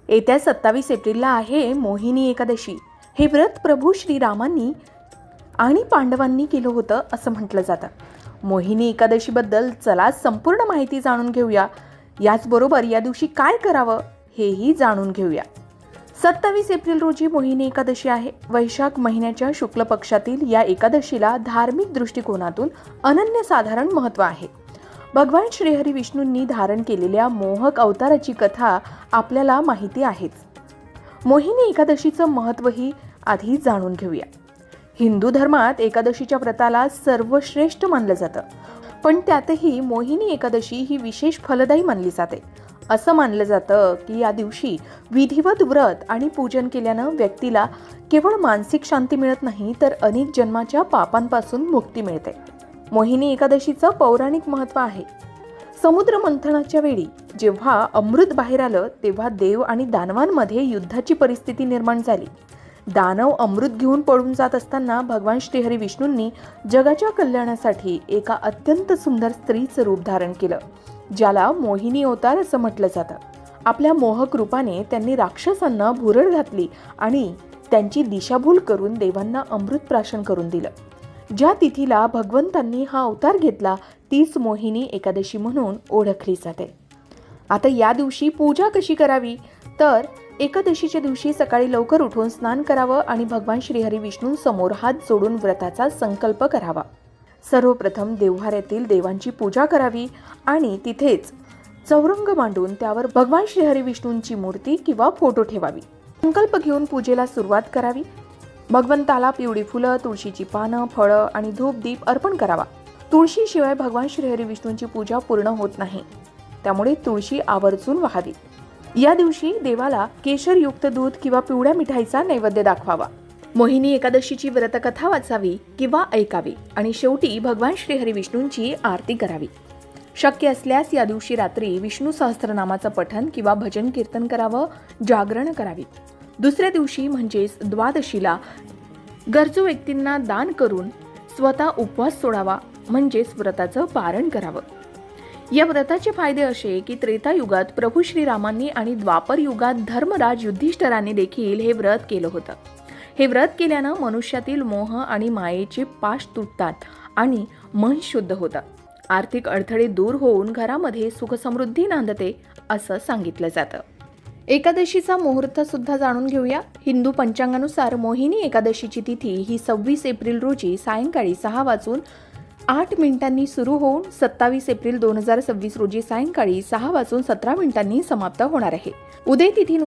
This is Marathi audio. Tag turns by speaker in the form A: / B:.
A: येत्या 27 एप्रिलला आहे मोहिनी एकादशी। हे व्रत प्रभू श्रीरामांनी आणि पांडवांनी केलं होतं असं म्हटलं जातं। मोहिनी एकादशीबद्दल चला संपूर्ण माहिती जाणून घेऊया। याचबरोबर या दिवशी काय करावं हेही जाणून घेऊया। 27 एप्रिल रोजी मोहिनी एकादशी आहे। वैशाख महिन्याच्या शुक्ल पक्षातील या एकादशीला धार्मिक दृष्टिकोनातून अनन्यसाधारण महत्त्व आहे। भगवान श्रीहरी विष्णूंनी धारण केलेल्या मोहक अवताराची कथा आपल्याला माहिती आहेच। मोहिनी एकादशीचं महत्त्वही आधी जाणून घेऊया। हिंदू धर्मात एकादशीच्या व्रताला सर्वश्रेष्ठ मानलं जातं, पण त्यातही मोहिनी एकादशी ही विशेष फलदायी मानली जाते। असं मानलं जातं की या दिवशी विधिवत व्रत आणि पूजन केल्यानं व्यक्तीला केवळ मानसिक शांती मिळत नाही, तर अनेक जन्माच्या पापांपासून मुक्ती मिळते। मोहिनी एकादशीचं पौराणिक महत्त्व आहे। समुद्र मंथनाच्या वेळी जेव्हा अमृत बाहेर आलं, तेव्हा देव आणि दानवांमध्ये युद्धाची परिस्थिती निर्माण झाली। दानव अमृत घेऊन पळून जात असताना भगवान श्रीहरी विष्णूंनी जगाच्या कल्याणासाठी एका अत्यंत सुंदर स्त्रीचं रूप धारण केलं, ज्याला मोहिनी अवतार असं म्हटलं जातं। आपल्या मोहक रूपाने त्यांनी राक्षसांना भुरळ घातली आणि त्यांची दिशाभूल करून देवांना अमृत प्राशन करून दिलं। ज्या तिथीला भगवंतांनी हा अवतार घेतला तीच मोहिनी एकादशी म्हणून ओळखली जाते। आता या दिवशी पूजा कशी करावी, तर एकादशीच्या दिवशी सकाळी लवकर उठून स्नान करावं आणि भगवान श्रीहरी विष्णूंसमोर हात जोडून व्रताचा संकल्प करावा। सर्वप्रथम देव्हाऱ्यातील देवांची पूजा करावी आणि तिथेच चौरंग मांडून त्यावर भगवान श्रीहरी विष्णूंची मूर्ती किंवा फोटो ठेवावी। संकल्प घेऊन पूजेला सुरुवात करावी। भगवंताला पिवळी फुलं, तुळशीची पानं, फळं आणि धूप दीप अर्पण करावा। तुळशीशिवाय भगवान श्रीहरी विष्णूंची पूजा पूर्ण होत नाही, त्यामुळे तुळशी आवर्जून वाहावी। या दिवशी देवाला केशरयुक्त दूध किंवा पिवळ्या मिठाईचा नैवेद्य दाखवावा। मोहिनी एकादशीची व्रतकथा वाचावी किंवा ऐकावी आणि शेवटी भगवान श्रीहरी विष्णूंची आरती करावी। शक्य असल्यास या दिवशी रात्री विष्णू सहस्त्रनामाचं पठण किंवा भजन कीर्तन करावं, जागरण करावी। दुसऱ्या दिवशी म्हणजेच द्वादशीला गरजू व्यक्तींना दान करून स्वतः उपवास सोडावा, म्हणजेच व्रताचं पारण करावं। या व्रताचे फायदे असे की त्रेतायुगात प्रभू श्रीरामांनी आणि द्वापर युगात धर्मराज युधिष्ठिराने देखील हे व्रत केलं होतं। हे व्रत केल्यानं मनुष्यातील मोह आणि मायेचे पाश तुटतात आणि मन शुद्ध होतं। आर्थिक अडथळे दूर होऊन घरामध्ये सुखसमृद्धी नांदते असं सांगितलं जातं। एकादशीचा मुहूर्त सुद्धा जाणून घेऊया। हिंदू पंचांगानुसार मोहिनी एकादशीची तिथी ही 26 एप्रिल रोजी सायंकाळी 6:08 सुरू होऊन 27 एप्रिल 2026 रोजी सायंकाळी 6:17 समाप्त होणार आहे। उदय तिथी